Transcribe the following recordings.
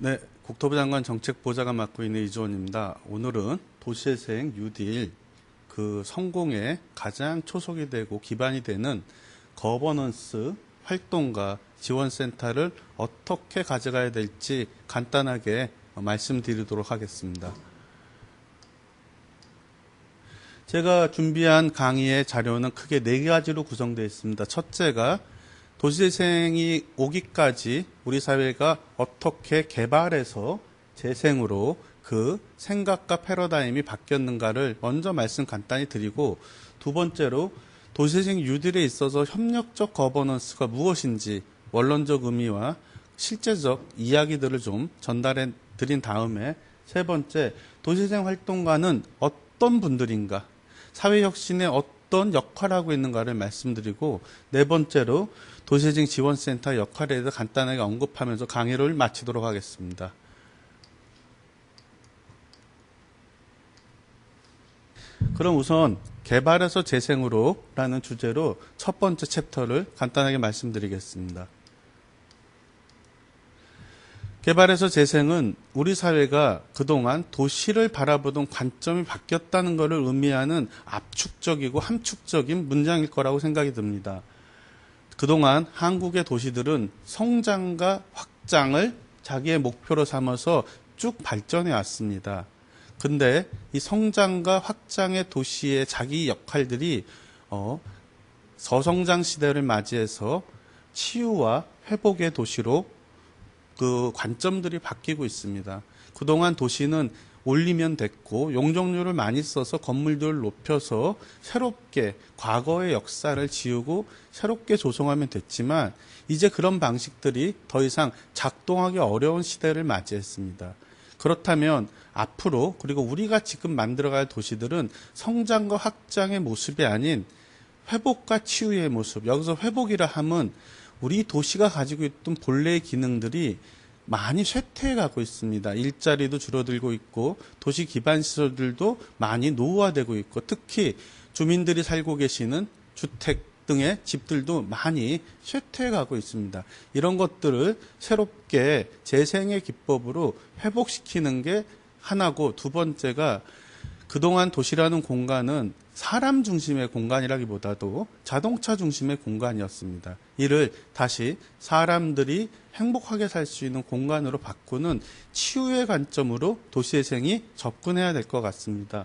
네, 국토부 장관 정책보좌관 맡고 있는 이주원입니다. 오늘은 도시재생 뉴딜 그 성공에 가장 초석이 되고 기반이 되는 거버넌스 활동가 지원센터를 어떻게 가져가야 될지 간단하게 말씀드리도록 하겠습니다. 제가 준비한 강의의 자료는 크게 4가지로 구성되어 있습니다. 첫째가 도시재생이 오기까지 우리 사회가 어떻게 개발해서 재생으로 그 생각과 패러다임이 바뀌었는가를 먼저 말씀 간단히 드리고, 두 번째로 도시재생 뉴딜에 있어서 협력적 거버넌스가 무엇인지 원론적 의미와 실제적 이야기들을 좀 전달해 드린 다음에, 세 번째 도시재생 활동가는 어떤 분들인가, 사회혁신에 어떤 역할을 하고 있는가를 말씀드리고, 네 번째로 도시재생 지원센터 역할에 대해서 간단하게 언급하면서 강의를 마치도록 하겠습니다. 그럼 우선 개발에서 재생으로 라는 주제로 첫 번째 챕터를 간단하게 말씀드리겠습니다. 개발에서 재생은 우리 사회가 그동안 도시를 바라보던 관점이 바뀌었다는 것을 의미하는 압축적이고 함축적인 문장일 거라고 생각이 듭니다. 그동안 한국의 도시들은 성장과 확장을 자기의 목표로 삼아서 쭉 발전해 왔습니다. 근데 이 성장과 확장의 도시의 자기 역할들이 저성장 시대를 맞이해서 치유와 회복의 도시로 그 관점들이 바뀌고 있습니다. 그동안 도시는 올리면 됐고 용적률을 많이 써서 건물들을 높여서 새롭게 과거의 역사를 지우고 새롭게 조성하면 됐지만, 이제 그런 방식들이 더 이상 작동하기 어려운 시대를 맞이했습니다. 그렇다면 앞으로, 그리고 우리가 지금 만들어갈 도시들은 성장과 확장의 모습이 아닌 회복과 치유의 모습, 여기서 회복이라 함은 우리 도시가 가지고 있던 본래의 기능들이 많이 쇠퇴해가고 있습니다. 일자리도 줄어들고 있고 도시 기반 시설들도 많이 노후화되고 있고, 특히 주민들이 살고 계시는 주택 등의 집들도 많이 쇠퇴해가고 있습니다. 이런 것들을 새롭게 재생의 기법으로 회복시키는 게 하나고, 두 번째가 그동안 도시라는 공간은 사람 중심의 공간이라기보다도 자동차 중심의 공간이었습니다. 이를 다시 사람들이 행복하게 살 수 있는 공간으로 바꾸는 치유의 관점으로 도시재생이 접근해야 될 것 같습니다.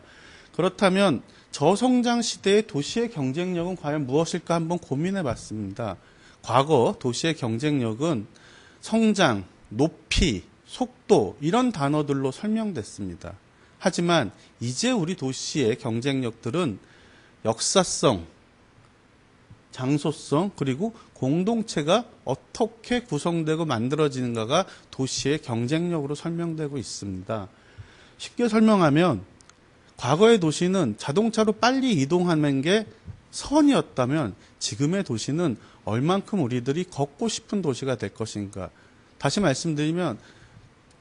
그렇다면 저성장 시대의 도시의 경쟁력은 과연 무엇일까 한번 고민해 봤습니다. 과거 도시의 경쟁력은 성장, 높이, 속도 이런 단어들로 설명됐습니다. 하지만 이제 우리 도시의 경쟁력들은 역사성, 장소성, 그리고 공동체가 어떻게 구성되고 만들어지는가가 도시의 경쟁력으로 설명되고 있습니다. 쉽게 설명하면 과거의 도시는 자동차로 빨리 이동하는 게 선이었다면, 지금의 도시는 얼만큼 우리들이 걷고 싶은 도시가 될 것인가. 다시 말씀드리면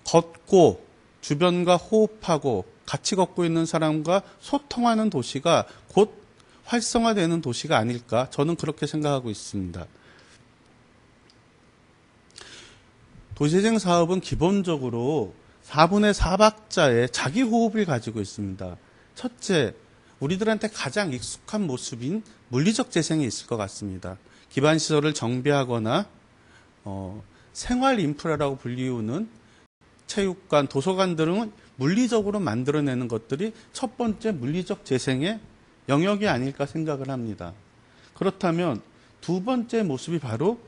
걷고 주변과 호흡하고 같이 걷고 있는 사람과 소통하는 도시가 곧 활성화되는 도시가 아닐까, 저는 그렇게 생각하고 있습니다. 도시재생 사업은 기본적으로 4분의 4박자의 자기 호흡을 가지고 있습니다. 첫째, 우리들한테 가장 익숙한 모습인 물리적 재생이 있을 것 같습니다. 기반시설을 정비하거나 생활 인프라라고 불리우는 체육관, 도서관 등은 물리적으로 만들어내는 것들이 첫 번째 물리적 재생의 영역이 아닐까 생각을 합니다. 그렇다면 두 번째 모습이 바로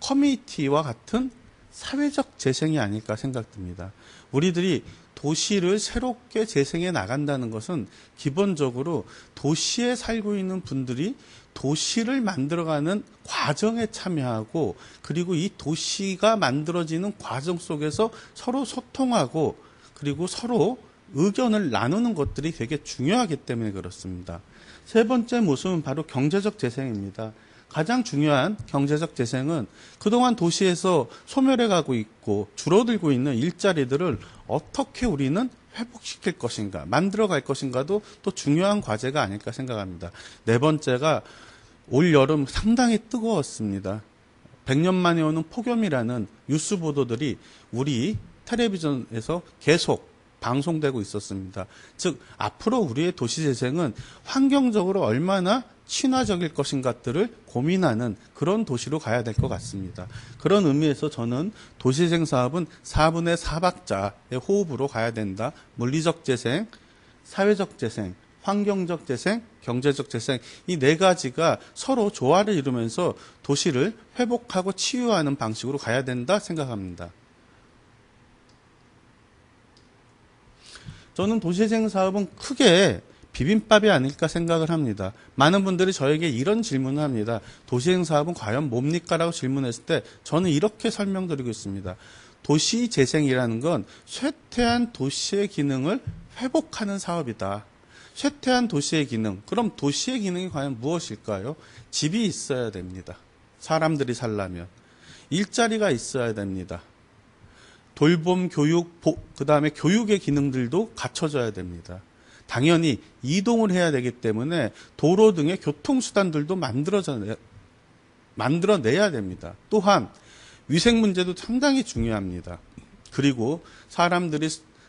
커뮤니티와 같은 사회적 재생이 아닐까 생각됩니다. 우리들이 도시를 새롭게 재생해 나간다는 것은 기본적으로 도시에 살고 있는 분들이 도시를 만들어가는 과정에 참여하고, 그리고 이 도시가 만들어지는 과정 속에서 서로 소통하고 그리고 서로 의견을 나누는 것들이 되게 중요하기 때문에 그렇습니다. 세 번째 모습은 바로 경제적 재생입니다. 가장 중요한 경제적 재생은 그동안 도시에서 소멸해 가고 있고 줄어들고 있는 일자리들을 어떻게 우리는 회복시킬 것인가, 만들어갈 것인가도 또 중요한 과제가 아닐까 생각합니다. 네 번째가 올 여름 상당히 뜨거웠습니다. 100년 만에 오는 폭염이라는 뉴스 보도들이 우리 텔레비전에서 계속 방송되고 있었습니다. 즉 앞으로 우리의 도시재생은 환경적으로 얼마나 친화적일 것인가들을 고민하는 그런 도시로 가야 될 것 같습니다. 그런 의미에서 저는 도시재생 사업은 4분의 4박자의 호흡으로 가야 된다. 물리적 재생, 사회적 재생, 환경적 재생, 경제적 재생, 이 네 가지가 서로 조화를 이루면서 도시를 회복하고 치유하는 방식으로 가야 된다 생각합니다. 저는 도시재생 사업은 크게 비빔밥이 아닐까 생각을 합니다. 많은 분들이 저에게 이런 질문을 합니다. 도시재생 사업은 과연 뭡니까? 라고 질문했을 때 저는 이렇게 설명드리고 있습니다. 도시재생이라는 건 쇠퇴한 도시의 기능을 회복하는 사업이다. 쇠퇴한 도시의 기능. 그럼 도시의 기능이 과연 무엇일까요? 집이 있어야 됩니다. 사람들이 살려면. 일자리가 있어야 됩니다. 돌봄, 교육, 그 다음에 교육의 기능들도 갖춰져야 됩니다. 당연히 이동을 해야 되기 때문에 도로 등의 교통수단들도 만들어내야 됩니다. 또한 위생 문제도 상당히 중요합니다. 그리고 사람들이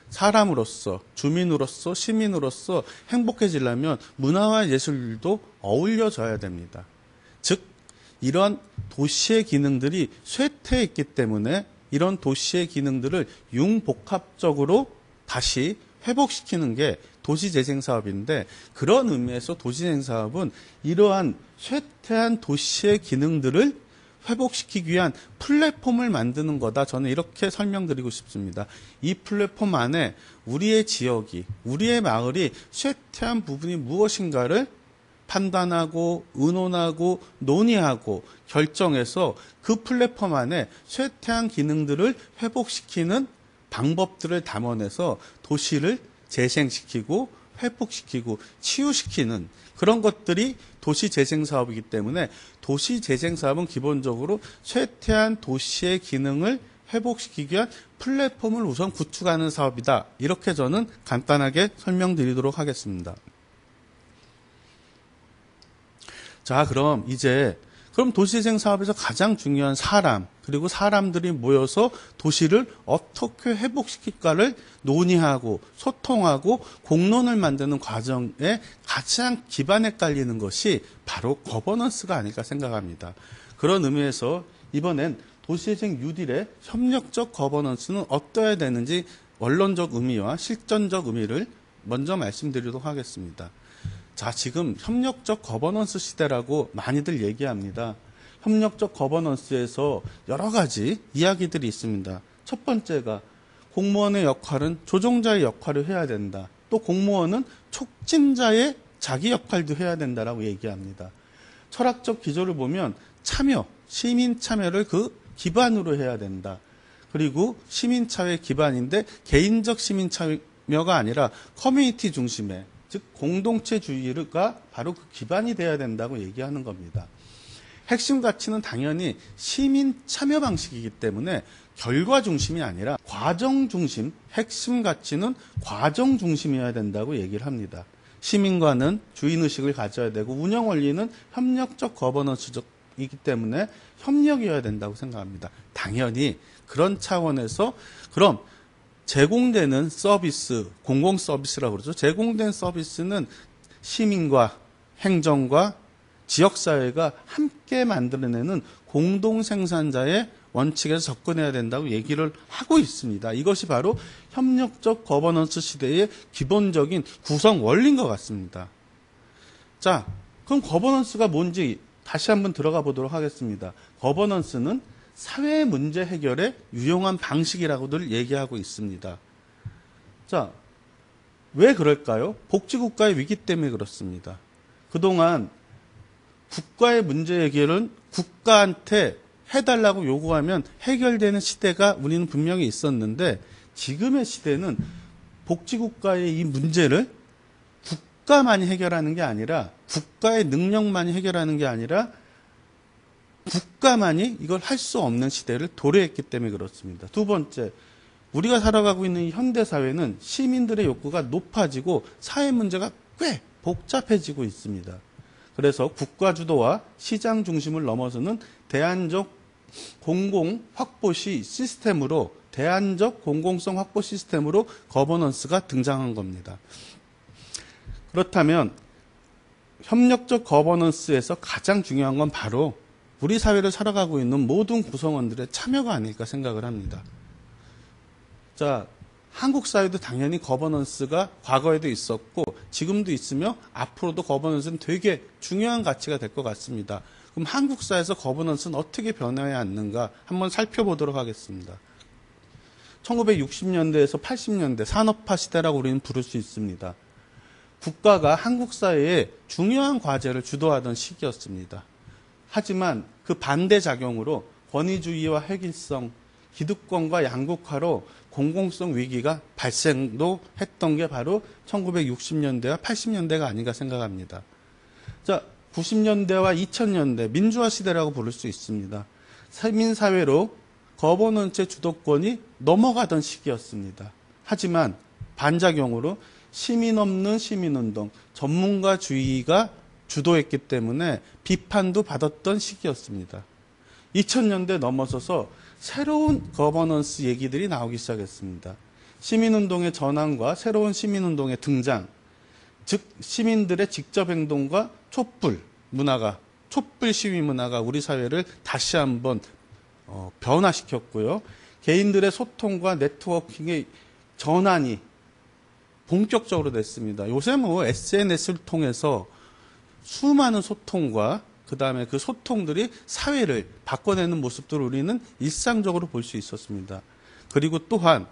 사람으로서, 주민으로서, 시민으로서 행복해지려면 문화와 예술도 어울려져야 됩니다. 즉, 이런 도시의 기능들이 쇠퇴했기 때문에 이런 도시의 기능들을 융복합적으로 다시 회복시키는 게 도시재생사업인데, 그런 의미에서 도시재생사업은 이러한 쇠퇴한 도시의 기능들을 회복시키기 위한 플랫폼을 만드는 거다. 저는 이렇게 설명드리고 싶습니다. 이 플랫폼 안에 우리의 지역이, 우리의 마을이 쇠퇴한 부분이 무엇인가를 판단하고 의논하고 논의하고 결정해서 그 플랫폼 안에 쇠퇴한 기능들을 회복시키는 방법들을 담아내서 도시를 재생시키고 회복시키고 치유시키는 그런 것들이 도시재생사업이기 때문에 도시재생사업은 기본적으로 쇠퇴한 도시의 기능을 회복시키기 위한 플랫폼을 우선 구축하는 사업이다. 이렇게 저는 간단하게 설명드리도록 하겠습니다. 자, 그럼 도시재생 사업에서 가장 중요한 사람, 그리고 사람들이 모여서 도시를 어떻게 회복시킬까를 논의하고 소통하고 공론을 만드는 과정에 가장 기반에 깔리는 것이 바로 거버넌스가 아닐까 생각합니다. 그런 의미에서 이번엔 도시재생 뉴딜의 협력적 거버넌스는 어떠해야 되는지 원론적 의미와 실전적 의미를 먼저 말씀드리도록 하겠습니다. 자, 지금 협력적 거버넌스 시대라고 많이들 얘기합니다. 협력적 거버넌스에서 여러 가지 이야기들이 있습니다. 첫 번째가 공무원의 역할은 조종자의 역할을 해야 된다. 또 공무원은 촉진자의 자기 역할도 해야 된다라고 얘기합니다. 철학적 기조를 보면 참여, 시민 참여를 그 기반으로 해야 된다. 그리고 시민 참여의 기반인데 개인적 시민 참여가 아니라 커뮤니티 중심의, 즉 공동체주의가 바로 그 기반이 돼야 된다고 얘기하는 겁니다. 핵심 가치는 당연히 시민 참여 방식이기 때문에 결과 중심이 아니라 과정 중심, 핵심 가치는 과정 중심이어야 된다고 얘기를 합니다. 시민과는 주인의식을 가져야 되고 운영 원리는 협력적 거버넌스이기 때문에 협력이어야 된다고 생각합니다. 당연히 그런 차원에서 그럼 제공되는 서비스, 공공 서비스라고 그러죠. 제공된 서비스는 시민과 행정과 지역사회가 함께 만들어내는 공동생산자의 원칙에서 접근해야 된다고 얘기를 하고 있습니다. 이것이 바로 협력적 거버넌스 시대의 기본적인 구성 원리인 것 같습니다. 자, 그럼 거버넌스가 뭔지 다시 한번 들어가 보도록 하겠습니다. 거버넌스는 사회 문제 해결에 유용한 방식이라고들 얘기하고 있습니다. 자, 왜 그럴까요? 복지국가의 위기 때문에 그렇습니다. 그동안 국가의 문제 해결은 국가한테 해달라고 요구하면 해결되는 시대가 우리는 분명히 있었는데, 지금의 시대는 복지국가의 이 문제를 국가만이 해결하는 게 아니라, 국가의 능력만이 해결하는 게 아니라 국가만이 이걸 할 수 없는 시대를 도래했기 때문에 그렇습니다. 두 번째, 우리가 살아가고 있는 이 현대사회는 시민들의 욕구가 높아지고 사회 문제가 꽤 복잡해지고 있습니다. 그래서 국가 주도와 시장 중심을 넘어서는 대안적 공공 확보시 시스템으로 대안적 공공성 확보 시스템으로 거버넌스가 등장한 겁니다. 그렇다면 협력적 거버넌스에서 가장 중요한 건 바로 우리 사회를 살아가고 있는 모든 구성원들의 참여가 아닐까 생각을 합니다. 자, 한국 사회도 당연히 거버넌스가 과거에도 있었고 지금도 있으며 앞으로도 거버넌스는 되게 중요한 가치가 될 것 같습니다. 그럼 한국 사회에서 거버넌스는 어떻게 변해야 하는가 한번 살펴보도록 하겠습니다. 1960년대에서 80년대 산업화 시대라고 우리는 부를 수 있습니다. 국가가 한국 사회에 중요한 과제를 주도하던 시기였습니다. 하지만 그 반대작용으로 권위주의와 획일성, 기득권과 양극화로 공공성 위기가 발생도 했던 게 바로 1960년대와 80년대가 아닌가 생각합니다. 자, 90년대와 2000년대 민주화 시대라고 부를 수 있습니다. 시민사회로 거버넌스의 주도권이 넘어가던 시기였습니다. 하지만 반작용으로 시민 없는 시민운동, 전문가주의가 주도했기 때문에 비판도 받았던 시기였습니다. 2000년대 넘어서서 새로운 거버넌스 얘기들이 나오기 시작했습니다. 시민운동의 전환과 새로운 시민운동의 등장, 즉 시민들의 직접 행동과 촛불 문화가, 촛불 시위 문화가 우리 사회를 다시 한번 변화시켰고요. 개인들의 소통과 네트워킹의 전환이 본격적으로 됐습니다. 요새 뭐 SNS를 통해서 수많은 소통과 그 다음에 그 소통들이 사회를 바꿔내는 모습들을 우리는 일상적으로 볼 수 있었습니다. 그리고 또한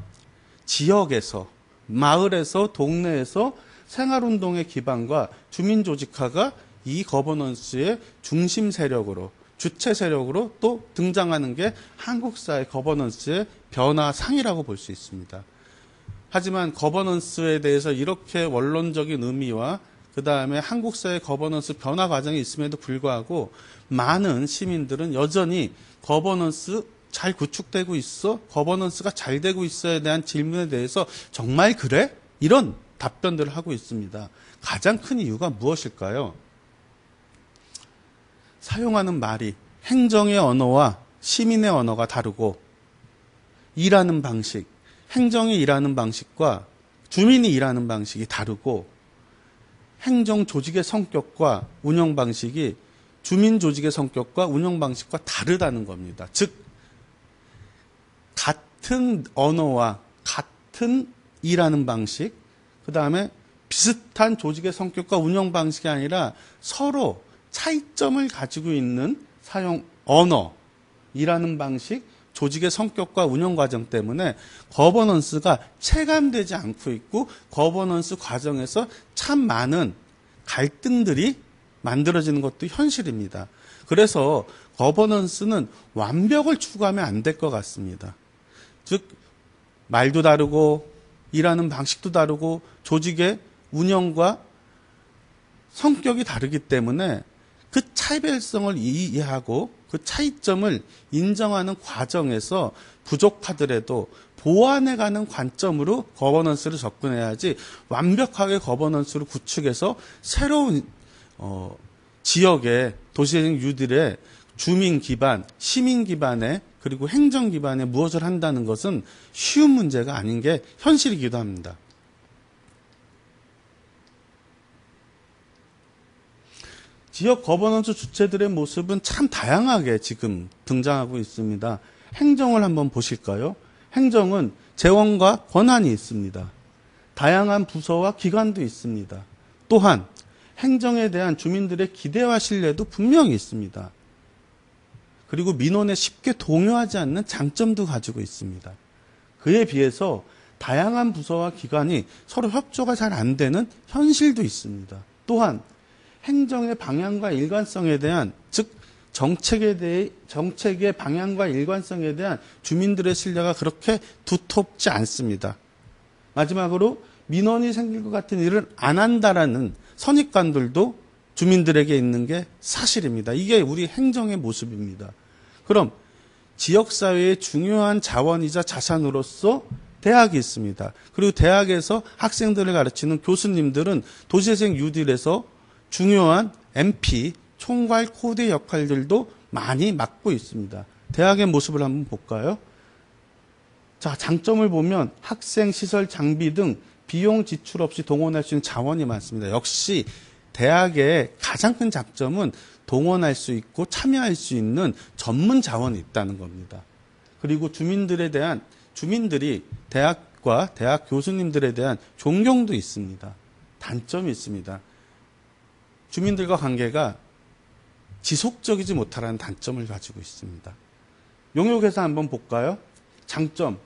지역에서, 마을에서, 동네에서 생활운동의 기반과 주민조직화가 이 거버넌스의 중심 세력으로, 주체 세력으로 또 등장하는 게 한국 사회 거버넌스의 변화상이라고 볼 수 있습니다. 하지만 거버넌스에 대해서 이렇게 원론적인 의미와 그 다음에 한국 사회 거버넌스 변화 과정이 있음에도 불구하고 많은 시민들은 여전히 거버넌스 잘 구축되고 있어? 거버넌스가 잘 되고 있어에 대한 질문에 대해서 정말 그래? 이런 답변들을 하고 있습니다. 가장 큰 이유가 무엇일까요? 사용하는 말이 행정의 언어와 시민의 언어가 다르고 일하는 방식, 행정이 일하는 방식과 주민이 일하는 방식이 다르고 행정 조직의 성격과 운영 방식이 주민 조직의 성격과 운영 방식과 다르다는 겁니다. 즉 같은 언어와 같은 일하는 방식, 그 다음에 비슷한 조직의 성격과 운영 방식이 아니라 서로 차이점을 가지고 있는 사용 언어, 일하는 방식, 조직의 성격과 운영 과정 때문에 거버넌스가 체감되지 않고 있고 거버넌스 과정에서 참 많은 갈등들이 만들어지는 것도 현실입니다. 그래서 거버넌스는 완벽을 추구하면 안 될 것 같습니다. 즉 말도 다르고 일하는 방식도 다르고 조직의 운영과 성격이 다르기 때문에 그 차별성을 이해하고 그 차이점을 인정하는 과정에서 부족하더라도 보완해가는 관점으로 거버넌스를 접근해야지 완벽하게 거버넌스를 구축해서 새로운 지역의 도시행 유들의 주민 기반, 시민 기반에 그리고 행정 기반에 무엇을 한다는 것은 쉬운 문제가 아닌 게 현실이기도 합니다. 지역 거버넌스 주체들의 모습은 참 다양하게 지금 등장하고 있습니다. 행정을 한번 보실까요? 행정은 재원과 권한이 있습니다. 다양한 부서와 기관도 있습니다. 또한 행정에 대한 주민들의 기대와 신뢰도 분명히 있습니다. 그리고 민원에 쉽게 동요하지 않는 장점도 가지고 있습니다. 그에 비해서 다양한 부서와 기관이 서로 협조가 잘 안 되는 현실도 있습니다. 또한 행정의 방향과 일관성에 대한, 즉 정책의 방향과 일관성에 대한 주민들의 신뢰가 그렇게 두텁지 않습니다. 마지막으로 민원이 생길 것 같은 일을 안 한다라는 선입관들도 주민들에게 있는 게 사실입니다. 이게 우리 행정의 모습입니다. 그럼 지역사회의 중요한 자원이자 자산으로서 대학이 있습니다. 그리고 대학에서 학생들을 가르치는 교수님들은 도시재생 뉴딜에서 중요한 MP, 총괄 코드 역할들도 많이 맡고 있습니다. 대학의 모습을 한번 볼까요? 자, 장점을 보면 학생, 시설, 장비 등 비용 지출 없이 동원할 수 있는 자원이 많습니다. 역시 대학의 가장 큰 장점은 동원할 수 있고 참여할 수 있는 전문 자원이 있다는 겁니다. 그리고 주민들이 대학과 대학 교수님들에 대한 존경도 있습니다. 단점이 있습니다. 주민들과 관계가 지속적이지 못하라는 단점을 가지고 있습니다. 용역회사 한번 볼까요? 장점,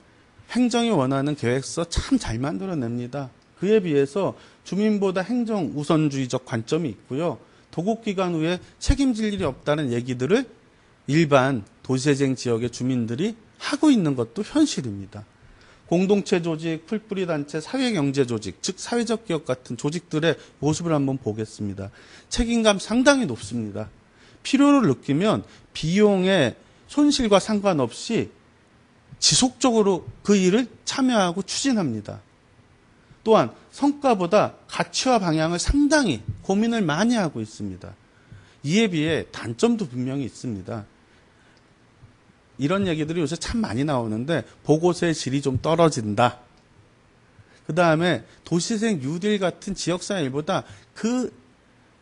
행정이 원하는 계획서 참 잘 만들어냅니다. 그에 비해서 주민보다 행정 우선주의적 관점이 있고요. 도곡기간 후에 책임질 일이 없다는 얘기들을 일반 도시재생 지역의 주민들이 하고 있는 것도 현실입니다. 공동체 조직, 풀뿌리 단체, 사회경제 조직, 즉 사회적 기업 같은 조직들의 모습을 한번 보겠습니다. 책임감 상당히 높습니다. 필요를 느끼면 비용의 손실과 상관없이 지속적으로 그 일을 참여하고 추진합니다. 또한 성과보다 가치와 방향을 상당히 고민을 많이 하고 있습니다. 이에 비해 단점도 분명히 있습니다. 이런 얘기들이 요새 참 많이 나오는데 보고서의 질이 좀 떨어진다. 그 다음에 도시재생 뉴딜 같은 지역사회 일보다 그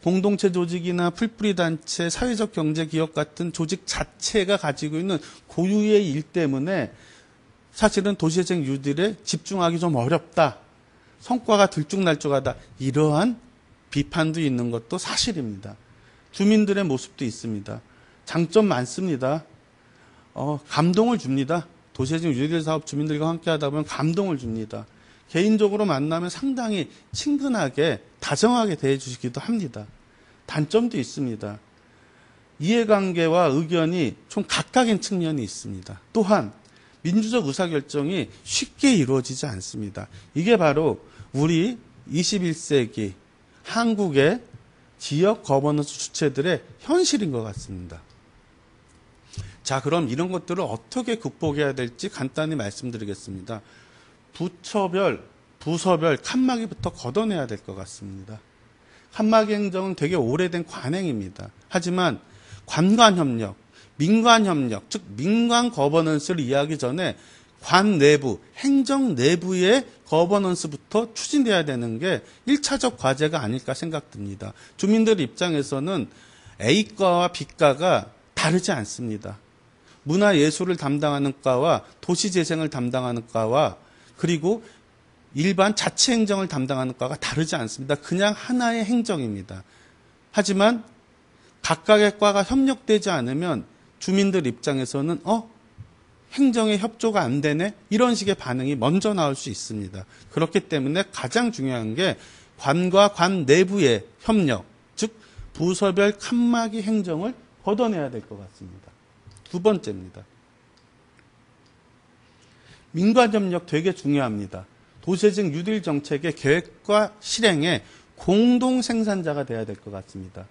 공동체 조직이나 풀뿌리 단체, 사회적 경제 기업 같은 조직 자체가 가지고 있는 고유의 일 때문에 사실은 도시재생 뉴딜에 집중하기 좀 어렵다. 성과가 들쭉날쭉하다. 이러한 비판도 있는 것도 사실입니다. 주민들의 모습도 있습니다. 장점 많습니다. 감동을 줍니다. 도시재생 뉴딜 사업 주민들과 함께 하다 보면 감동을 줍니다. 개인적으로 만나면 상당히 친근하게 다정하게 대해주시기도 합니다. 단점도 있습니다. 이해관계와 의견이 좀 각각인 측면이 있습니다. 또한 민주적 의사결정이 쉽게 이루어지지 않습니다. 이게 바로 우리 21세기 한국의 지역 거버넌스 주체들의 현실인 것 같습니다. 자, 그럼 이런 것들을 어떻게 극복해야 될지 간단히 말씀드리겠습니다. 부처별, 부서별 칸막이부터 걷어내야 될 것 같습니다. 칸막이 행정은 되게 오래된 관행입니다. 하지만 관관협력, 민관협력, 즉 민관 거버넌스를 이해하기 전에 관 내부, 행정 내부의 거버넌스부터 추진돼야 되는 게 1차적 과제가 아닐까 생각됩니다. 주민들 입장에서는 A과와 B과가 다르지 않습니다. 문화예술을 담당하는 과와 도시재생을 담당하는 과와 그리고 일반 자치행정을 담당하는 과가 다르지 않습니다. 그냥 하나의 행정입니다. 하지만 각각의 과가 협력되지 않으면 주민들 입장에서는 행정에 협조가 안 되네? 이런 식의 반응이 먼저 나올 수 있습니다. 그렇기 때문에 가장 중요한 게 관과 관 내부의 협력, 즉 부서별 칸막이 행정을 걷어내야 될 것 같습니다. 두 번째입니다. 민관협력 되게 중요합니다. 도시재생 뉴딜 정책의 계획과 실행에 공동 생산자가 돼야 될 것 같습니다.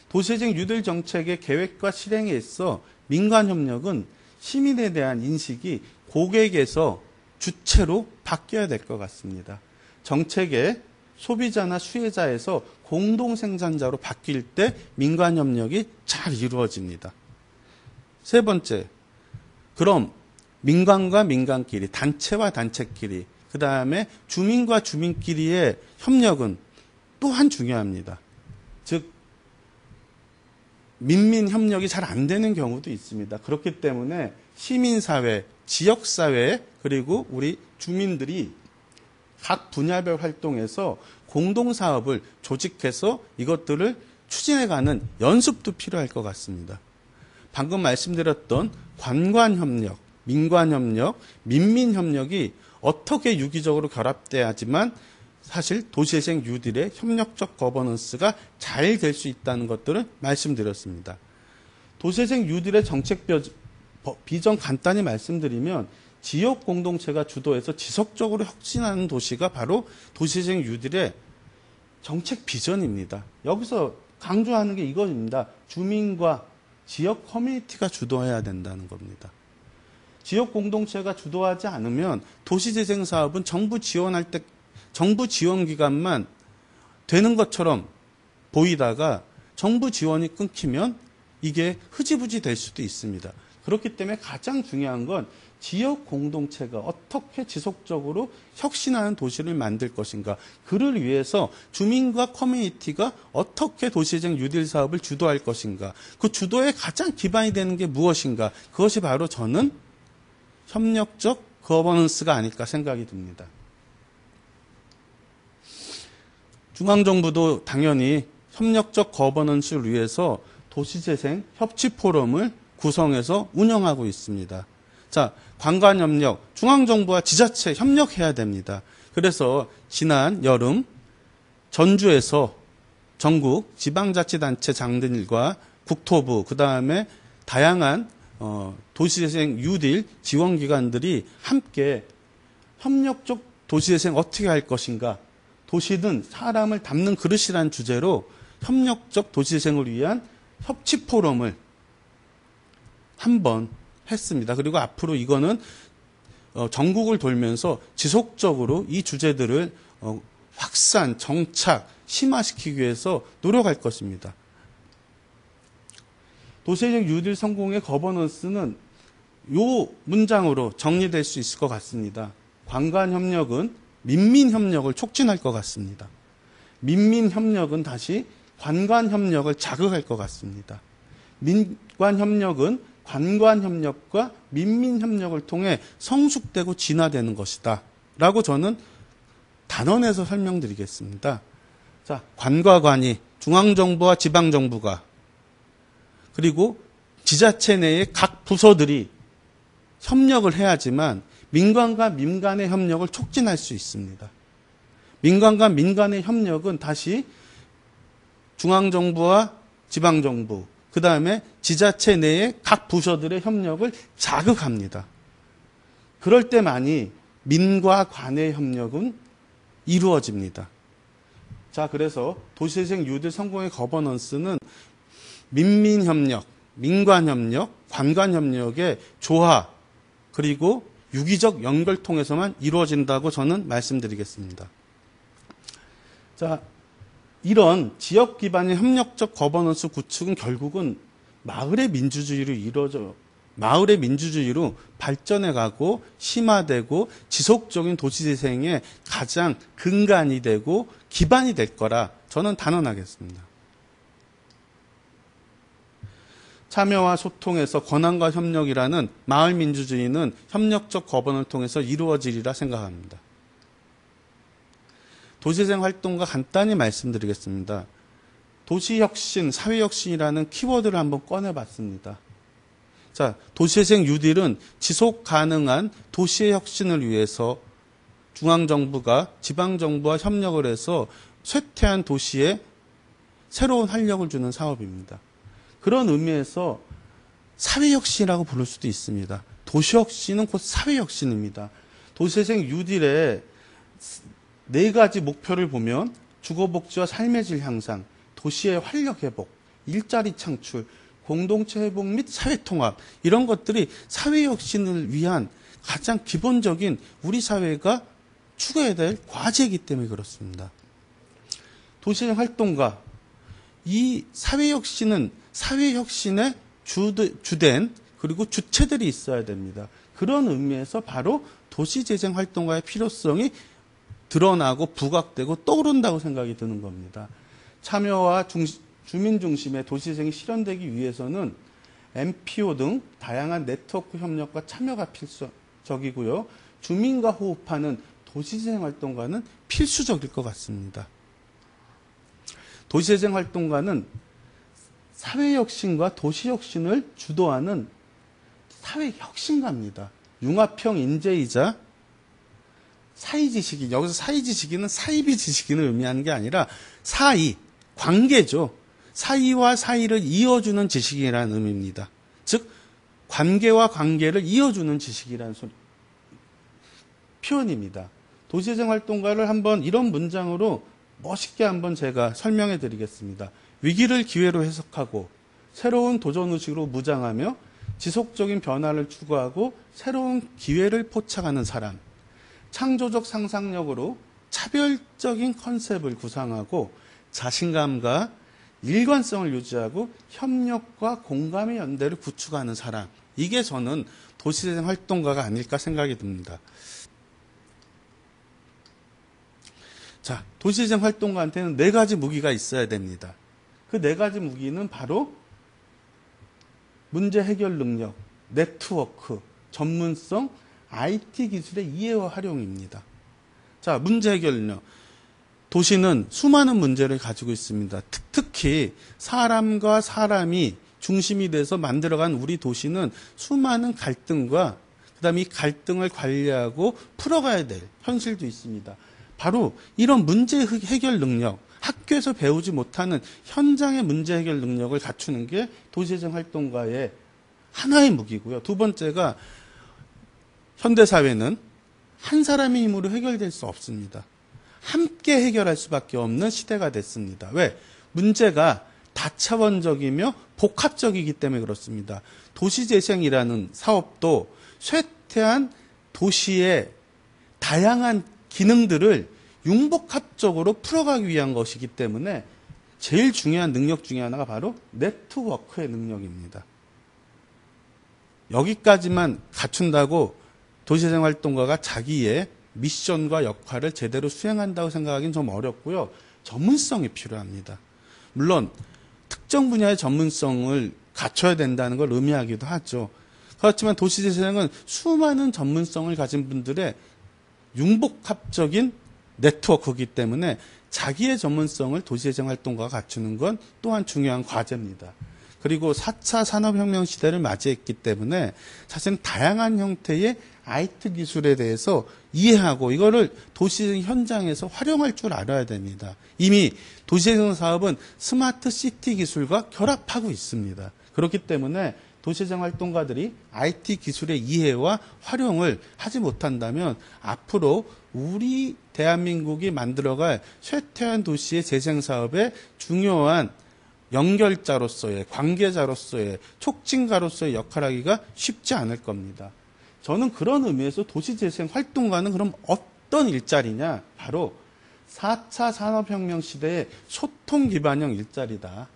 도시재생 뉴딜 정책의 계획과 실행에 있어 민관협력은 시민에 대한 인식이 고객에서 주체로 바뀌어야 될 것 같습니다. 정책의 소비자나 수혜자에서 공동 생산자로 바뀔 때 민관협력이 잘 이루어집니다. 세 번째, 그럼 민관과 민관끼리, 단체와 단체끼리, 그 다음에 주민과 주민끼리의 협력은 또한 중요합니다. 즉 민민 협력이 잘 안 되는 경우도 있습니다. 그렇기 때문에 시민사회, 지역사회 그리고 우리 주민들이 각 분야별 활동에서 공동사업을 조직해서 이것들을 추진해가는 연습도 필요할 것 같습니다. 방금 말씀드렸던 관관협력, 민관협력, 민민협력이 어떻게 유기적으로 결합돼야지만 사실 도시재생 뉴딜의 협력적 거버넌스가 잘 될 수 있다는 것들을 말씀드렸습니다. 도시재생 뉴딜의 정책 비전 간단히 말씀드리면 지역 공동체가 주도해서 지속적으로 혁신하는 도시가 바로 도시재생 뉴딜의 정책 비전입니다. 여기서 강조하는 게 이것입니다. 주민과 지역 커뮤니티가 주도해야 된다는 겁니다. 지역 공동체가 주도하지 않으면 도시재생 사업은 정부 지원 기간만 되는 것처럼 보이다가 정부 지원이 끊기면 이게 흐지부지 될 수도 있습니다. 그렇기 때문에 가장 중요한 건 지역 공동체가 어떻게 지속적으로 혁신하는 도시를 만들 것인가. 그를 위해서 주민과 커뮤니티가 어떻게 도시재생 뉴딜 사업을 주도할 것인가. 그 주도에 가장 기반이 되는 게 무엇인가. 그것이 바로 저는 협력적 거버넌스가 아닐까 생각이 듭니다. 중앙정부도 당연히 협력적 거버넌스를 위해서 도시재생 협치 포럼을 구성해서 운영하고 있습니다. 자, 관관협력, 중앙정부와 지자체 협력해야 됩니다. 그래서 지난 여름 전주에서 전국 지방자치단체 장들과 국토부, 그 다음에 다양한 도시재생 뉴딜 지원기관들이 함께 협력적 도시재생 어떻게 할 것인가, 도시는 사람을 담는 그릇이라는 주제로 협력적 도시재생을 위한 협치 포럼을 한번 했습니다. 그리고 앞으로 이거는 전국을 돌면서 지속적으로 이 주제들을 확산, 정착, 심화시키기 위해서 노력할 것입니다. 도시재생 뉴딜 성공의 거버넌스는 이 문장으로 정리될 수 있을 것 같습니다. 관관협력은 민민협력을 촉진할 것 같습니다. 민민협력은 다시 관관협력을 자극할 것 같습니다. 민관협력은 관관협력과 민민협력을 통해 성숙되고 진화되는 것이다 라고 저는 단언해서 설명드리겠습니다. 자, 관과 관이 중앙정부와 지방정부가 그리고 지자체 내의 각 부서들이 협력을 해야지만 민간과 민간의 협력을 촉진할 수 있습니다. 민간과 민간의 협력은 다시 중앙정부와 지방정부, 그 다음에 지자체 내의 각 부서들의 협력을 자극합니다. 그럴 때만이 민과 관의 협력은 이루어집니다. 자, 그래서 도시재생 뉴딜 성공의 거버넌스는 민민협력, 민관협력, 관관협력의 조화, 그리고 유기적 연결 통해서만 이루어진다고 저는 말씀드리겠습니다. 자, 이런 지역 기반의 협력적 거버넌스 구축은 결국은 마을의 민주주의로 발전해 가고 심화되고 지속적인 도시재생의 가장 근간이 되고 기반이 될 거라 저는 단언하겠습니다. 참여와 소통에서 권한과 협력이라는 마을 민주주의는 협력적 거버넌을 통해서 이루어지리라 생각합니다. 도시재생 활동과 간단히 말씀드리겠습니다. 도시혁신, 사회혁신이라는 키워드를 한번 꺼내봤습니다. 자, 도시재생 뉴딜은 지속 가능한 도시의 혁신을 위해서 중앙정부가 지방정부와 협력을 해서 쇠퇴한 도시에 새로운 활력을 주는 사업입니다. 그런 의미에서 사회혁신이라고 부를 수도 있습니다. 도시혁신은 곧 사회혁신입니다. 도시재생 뉴딜의 4가지 목표를 보면 주거복지와 삶의 질 향상, 도시의 활력 회복, 일자리 창출, 공동체 회복 및 사회통합, 이런 것들이 사회혁신을 위한 가장 기본적인 우리 사회가 추구해야 될 과제이기 때문에 그렇습니다. 도시재생 활동가, 이 사회혁신은 사회혁신의 주된 그리고 주체들이 있어야 됩니다. 그런 의미에서 바로 도시재생 활동가의 필요성이 드러나고 부각되고 떠오른다고 생각이 드는 겁니다. 참여와 주민 중심의 도시재생이 실현되기 위해서는 MPO 등 다양한 네트워크 협력과 참여가 필수적이고요. 주민과 호흡하는 도시재생 활동가는 필수적일 것 같습니다. 도시재생 활동가는 사회혁신과 도시혁신을 주도하는 사회혁신가입니다. 융합형 인재이자 사이지식인, 여기서 사이지식인은 사이비 지식인을 의미하는 게 아니라 사이, 관계죠. 사이와 사이를 이어주는 지식이라는 의미입니다. 즉, 관계와 관계를 이어주는 지식이라는 표현입니다. 도시재생 활동가를 한번 이런 문장으로 멋있게 한번 제가 설명해 드리겠습니다. 위기를 기회로 해석하고 새로운 도전의식으로 무장하며 지속적인 변화를 추구하고 새로운 기회를 포착하는 사람. 창조적 상상력으로 차별적인 컨셉을 구상하고 자신감과 일관성을 유지하고 협력과 공감의 연대를 구축하는 사람. 이게 저는 도시재생 활동가가 아닐까 생각이 듭니다. 자, 도시재생 활동가한테는 4가지 무기가 있어야 됩니다. 그 4가지 무기는 바로 문제 해결 능력, 네트워크, 전문성, IT 기술의 이해와 활용입니다. 자, 문제 해결 능력. 도시는 수많은 문제를 가지고 있습니다. 특히 사람과 사람이 중심이 돼서 만들어간 우리 도시는 수많은 갈등과 그다음에 이 갈등을 관리하고 풀어가야 될 현실도 있습니다. 바로 이런 문제 해결 능력, 학교에서 배우지 못하는 현장의 문제 해결 능력을 갖추는 게 도시재생 활동가의 하나의 무기고요. 두 번째가 현대사회는 한 사람의 힘으로 해결될 수 없습니다. 함께 해결할 수밖에 없는 시대가 됐습니다. 왜? 문제가 다차원적이며 복합적이기 때문에 그렇습니다. 도시재생이라는 사업도 쇠퇴한 도시의 다양한 기능들을 융복합적으로 풀어가기 위한 것이기 때문에 제일 중요한 능력 중에 하나가 바로 네트워크의 능력입니다. 여기까지만 갖춘다고 도시재생 활동가가 자기의 미션과 역할을 제대로 수행한다고 생각하기는 좀 어렵고요. 전문성이 필요합니다. 물론 특정 분야의 전문성을 갖춰야 된다는 걸 의미하기도 하죠. 그렇지만 도시재생은 수많은 전문성을 가진 분들의 융복합적인 네트워크이기 때문에 자기의 전문성을 도시재생 활동가가 갖추는 건 또한 중요한 과제입니다. 그리고 4차 산업혁명 시대를 맞이했기 때문에 사실은 다양한 형태의 IT 기술에 대해서 이해하고 이거를 도시재생 현장에서 활용할 줄 알아야 됩니다. 이미 도시재생 사업은 스마트 시티 기술과 결합하고 있습니다. 그렇기 때문에 도시재생 활동가들이 IT 기술의 이해와 활용을 하지 못한다면 앞으로 우리 대한민국이 만들어갈 쇠퇴한 도시의 재생 사업의 중요한 연결자로서의, 관계자로서의, 촉진가로서의 역할을 하기가 쉽지 않을 겁니다. 저는 그런 의미에서 도시재생 활동가는 그럼 어떤 일자리냐? 바로 4차 산업혁명 시대의 소통 기반형 일자리다.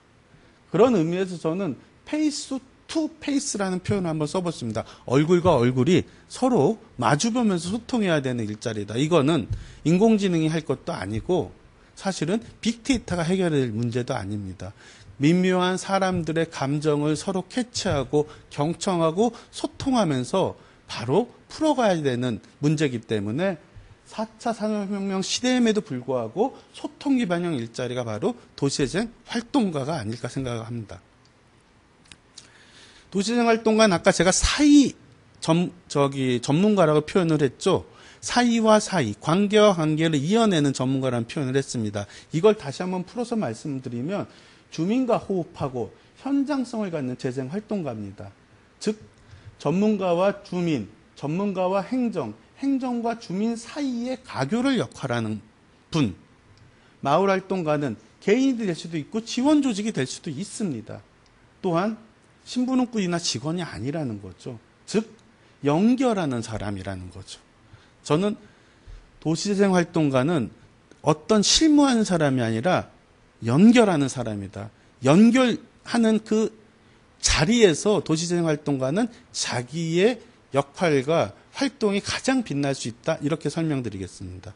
그런 의미에서 저는 페이스 투 페이스라는 표현을 한번 써봤습니다. 얼굴과 얼굴이 서로 마주보면서 소통해야 되는 일자리다. 이거는 인공지능이 할 것도 아니고 사실은 빅데이터가 해결할 문제도 아닙니다. 미묘한 사람들의 감정을 서로 캐치하고 경청하고 소통하면서 바로 풀어가야 되는 문제이기 때문에 4차 산업혁명 시대임에도 불구하고 소통 기반형 일자리가 바로 도시재생 활동가가 아닐까 생각합니다. 도시재생 활동가는 아까 제가 전문가라고 표현을 했죠. 사이와 사이, 관계와 관계를 이어내는 전문가라는 표현을 했습니다. 이걸 다시 한번 풀어서 말씀드리면 주민과 호흡하고 현장성을 갖는 재생 활동가입니다. 즉 전문가와 주민, 전문가와 행정, 행정과 주민 사이의 가교를 역할하는 분. 마을 활동가는 개인이 될 수도 있고 지원 조직이 될 수도 있습니다. 또한 신분훈꾼이나 직원이 아니라는 거죠. 즉 연결하는 사람이라는 거죠. 저는 도시재생 활동가는 어떤 실무하는 사람이 아니라 연결하는 사람이다. 연결하는 그 자리에서 도시재생 활동가는 자기의 역할과 활동이 가장 빛날 수 있다. 이렇게 설명드리겠습니다.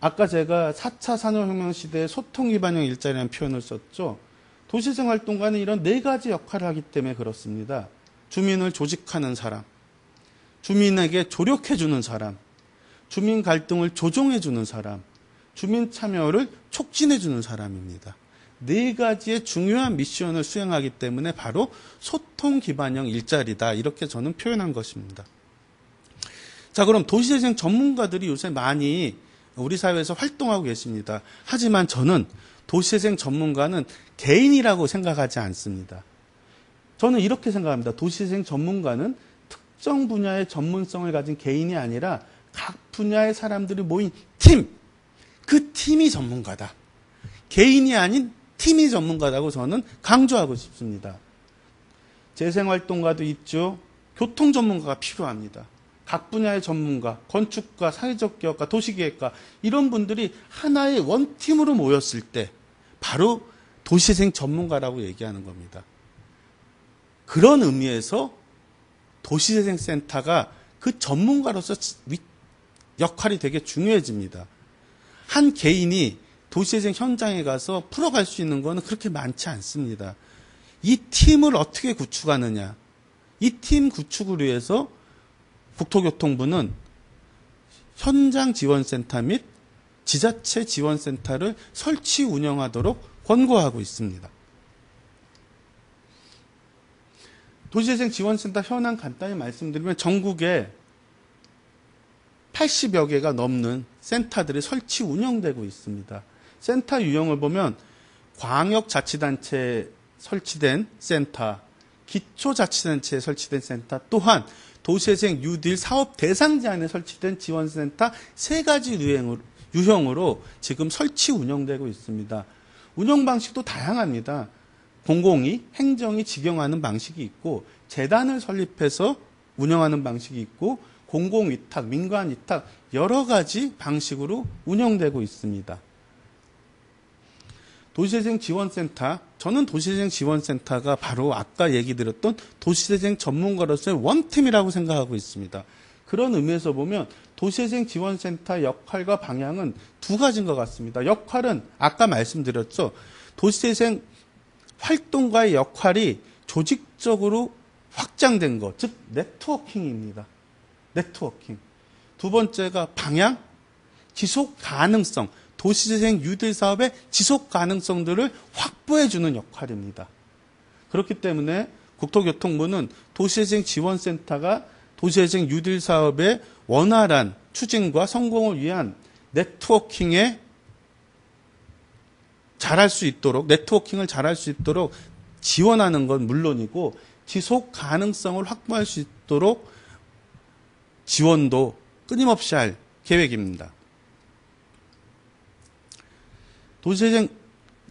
아까 제가 4차 산업혁명 시대의 소통 기반형 일자리라는 표현을 썼죠. 도시재생 활동가는 이런 4가지 역할을 하기 때문에 그렇습니다. 주민을 조직하는 사람, 주민에게 조력해주는 사람, 주민 갈등을 조정해주는 사람, 주민 참여를 촉진해주는 사람입니다. 4가지의 중요한 미션을 수행하기 때문에 바로 소통 기반형 일자리다. 이렇게 저는 표현한 것입니다. 자, 그럼 도시재생 전문가들이 요새 많이 우리 사회에서 활동하고 계십니다. 하지만 저는 도시재생 전문가는 개인이라고 생각하지 않습니다. 저는 이렇게 생각합니다. 도시재생 전문가는 특정 분야의 전문성을 가진 개인이 아니라 각 분야의 사람들이 모인 팀, 그 팀이 전문가다. 개인이 아닌 팀이 전문가라고 저는 강조하고 싶습니다. 재생활동가도 있죠. 교통 전문가가 필요합니다. 각 분야의 전문가, 건축가, 사회적 기업가, 도시계획가 이런 분들이 하나의 원팀으로 모였을 때 바로 도시재생 전문가라고 얘기하는 겁니다. 그런 의미에서 도시재생센터가 그 전문가로서 역할이 되게 중요해집니다. 한 개인이 도시재생 현장에 가서 풀어갈 수 있는 거는 그렇게 많지 않습니다. 이 팀을 어떻게 구축하느냐. 이 팀 구축을 위해서 국토교통부는 현장 지원센터 및 지자체 지원센터를 설치 운영하도록 권고하고 있습니다. 도시재생 지원센터 현황 간단히 말씀드리면 전국에 80여 개가 넘는 센터들이 설치 운영되고 있습니다. 센터 유형을 보면 광역자치단체에 설치된 센터, 기초자치단체에 설치된 센터, 또한 도시재생 뉴딜 사업 대상 제한에 설치된 지원센터 3가지 유형으로 지금 설치 운영되고 있습니다. 운영 방식도 다양합니다. 공공이, 행정이 직영하는 방식이 있고 재단을 설립해서 운영하는 방식이 있고 공공위탁, 민간위탁 여러 가지 방식으로 운영되고 있습니다. 도시재생 지원센터, 저는 도시재생 지원센터가 바로 아까 얘기 드렸던 도시재생 전문가로서의 원팀이라고 생각하고 있습니다. 그런 의미에서 보면 도시재생 지원센터 역할과 방향은 2가지인 것 같습니다. 역할은 아까 말씀드렸죠. 도시재생 활동가의 역할이 조직적으로 확장된 것, 즉 네트워킹입니다. 네트워킹. 2번째가 방향, 지속 가능성, 도시재생 뉴딜 사업의 지속 가능성들을 확보해주는 역할입니다. 그렇기 때문에 국토교통부는 도시재생 지원센터가 도시재생 뉴딜 사업의 원활한 추진과 성공을 위한 네트워킹을 잘할 수 있도록 지원하는 건 물론이고 지속 가능성을 확보할 수 있도록 지원도 끊임없이 할 계획입니다. 도시재생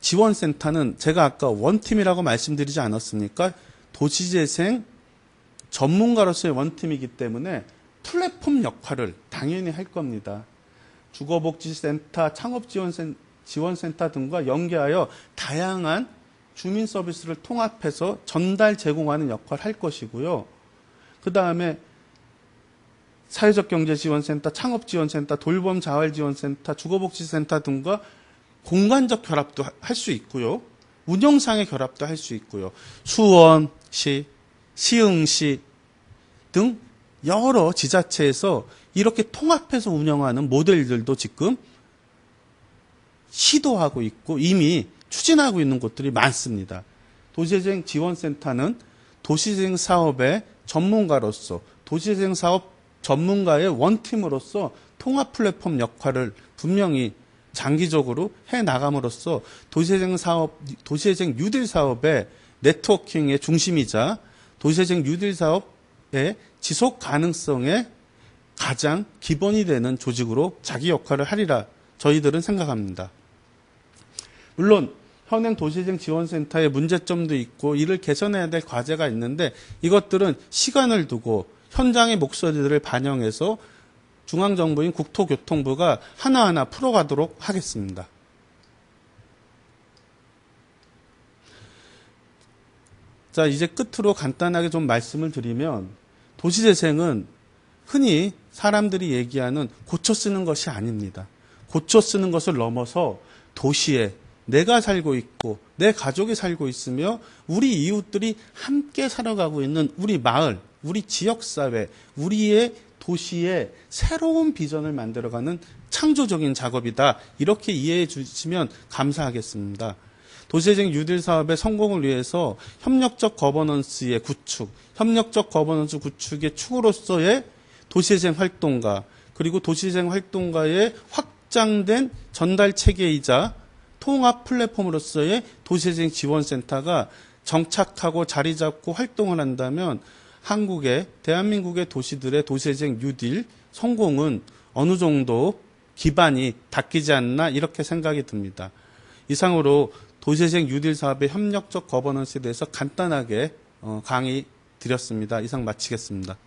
지원센터는 제가 아까 원팀이라고 말씀드리지 않았습니까? 도시재생 전문가로서의 원팀이기 때문에 플랫폼 역할을 당연히 할 겁니다. 주거복지센터, 창업지원센터 등과 연계하여 다양한 주민 서비스를 통합해서 전달 제공하는 역할을 할 것이고요. 그 다음에 사회적경제지원센터, 창업지원센터, 돌봄자활지원센터, 주거복지센터 등과 공간적 결합도 할 수 있고요. 운영상의 결합도 할 수 있고요. 수원시, 시흥시 등 여러 지자체에서 이렇게 통합해서 운영하는 모델들도 지금 시도하고 있고 이미 추진하고 있는 곳들이 많습니다. 도시재생 지원센터는 도시재생 사업의 전문가로서 도시재생 사업 전문가의 원팀으로서 통합 플랫폼 역할을 분명히 장기적으로 해나감으로써 도시재생 뉴딜 사업의 네트워킹의 중심이자 도시재생 뉴딜 사업의 지속 가능성의 가장 기본이 되는 조직으로 자기 역할을 하리라 저희들은 생각합니다. 물론 현행 도시재생 지원센터의 문제점도 있고 이를 개선해야 될 과제가 있는데 이것들은 시간을 두고 현장의 목소리들을 반영해서 중앙정부인 국토교통부가 하나하나 풀어가도록 하겠습니다. 자, 이제 끝으로 간단하게 좀 말씀을 드리면 도시재생은 흔히 사람들이 얘기하는 고쳐 쓰는 것이 아닙니다. 고쳐 쓰는 것을 넘어서 도시에 내가 살고 있고 내 가족이 살고 있으며 우리 이웃들이 함께 살아가고 있는 우리 마을, 우리 지역사회, 우리의 도시의 새로운 비전을 만들어가는 창조적인 작업이다. 이렇게 이해해 주시면 감사하겠습니다. 도시재생 뉴딜 사업의 성공을 위해서 협력적 거버넌스의 축으로서의 도시재생 활동가, 그리고 도시재생 활동가의 확장된 전달 체계이자 통합 플랫폼으로서의 도시재생 지원센터가 정착하고 자리 잡고 활동을 한다면 대한민국의 도시들의 도시재생 뉴딜 성공은 어느 정도 기반이 닦이지 않나 이렇게 생각이 듭니다. 이상으로 도시재생 뉴딜 사업의 협력적 거버넌스에 대해서 간단하게 강의 드렸습니다. 이상 마치겠습니다.